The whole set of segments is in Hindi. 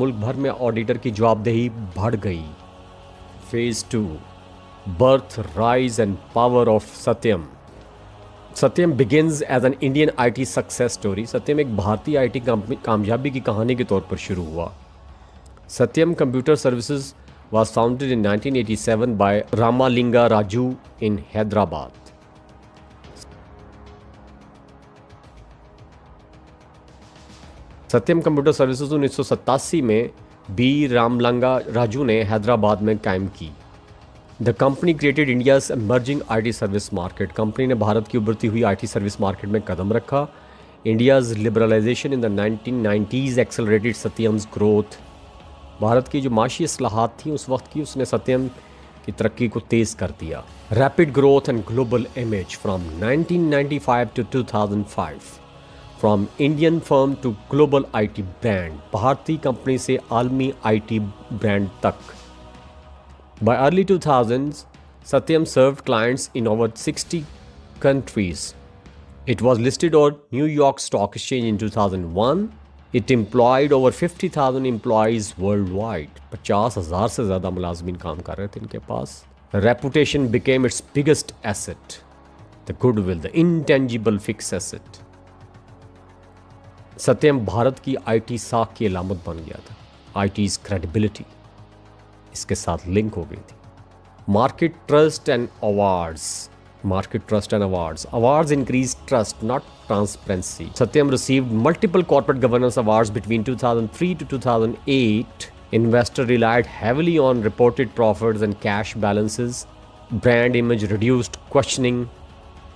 मुल्क भर में ऑडिटर की जवाबदेही बढ़ गई। Phase 2, birth, rise and power of Satyam. Satyam begins as an Indian IT success story. Satyam एक भारतीय आईटी कंपनी कामयाबी की कहानी के तौर पर शुरू हुआ। Satyam computer services was founded in 1987 by Ramalinga Raju in Hyderabad. Satyam computer services 1987 में बी रामलंगा राजू ने हैदराबाद में कायम की। The company created India's emerging IT service market. Company ने भारत की उभरती हुई आईटी सर्विस मार्केट में कदम रखा। India's liberalization in the 1990s accelerated Satyam's growth. Bharat की जो माशी असलाहत थी उस वक्त की, उसने सत्यम की तरक्की को तेज़ कर दिया। Rapid growth and global image from 1995 to 2005, from Indian firm to global IT brand. भारतीय कंपनी से आलमी आईटी ब्रांड तक। By early 2000s, Satyam served clients in over 60 countries. It was listed on New York Stock Exchange in 2001. It employed over 50,000 employees worldwide. 50,000 से ज़्यादा मुलाजमीन काम कर रहे थे इनके पास। Reputation became its biggest asset. The goodwill, the intangible fixed asset. सत्यम भारत की आईटी साख की अलामत बन गया था। आईटीज़ क्रेडिबिलिटी इसके साथ लिंक हो गई थी। Market trust and awards. Market trust and awards. Awards increase trust, not transparency. Satyam received multiple corporate governance awards between 2003 to 2008. Investor relied heavily on reported profits and cash balances. Brand image reduced questioning.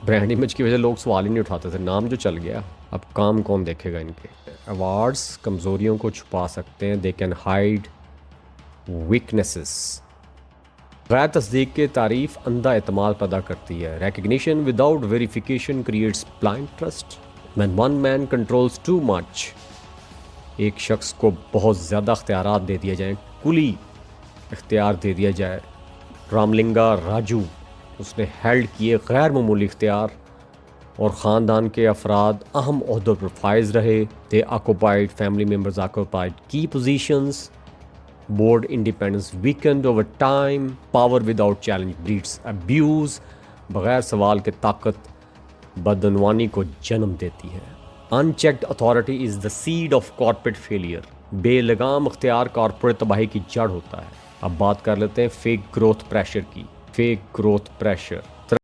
Brand image की वजह लोग सवाल ही नहीं उठाते थे। नाम जो चल गया, अब काम कौन देखेगा इनके। Awards कमज़ोरियों को छुपा सकते हैं। They can hide weaknesses. गैर तस्दीक के तारीफ अंधा एतमाद पैदा करती है। Recognition without verification creates blind trust. When one man controls too much, एक शख्स को बहुत ज़्यादा इख्तियारात दे दिए जाएँ, कुली इख्तियार दे दिया जाए। रामलिंगा राजू, उसने हेल्ड किए गैर मामूली इख्तियार और ख़ानदान के अफराद अहम ओहदों पर फाइज रहे। दे ऑक्युपाइड, फैमिली मेम्बर्स ऑक्युपाइड की positions. Board independence weakened over time. Power without challenge breeds abuse. बगैर सवाल के ताकत बदनवानी को जन्म देती है। Unchecked authority is the seed of corporate failure. बेलगाम अख्तियार कॉर्पोरेट तबाही की जड़ होता है। अब बात कर लेते हैं फेक ग्रोथ प्रेशर की। Fake growth pressure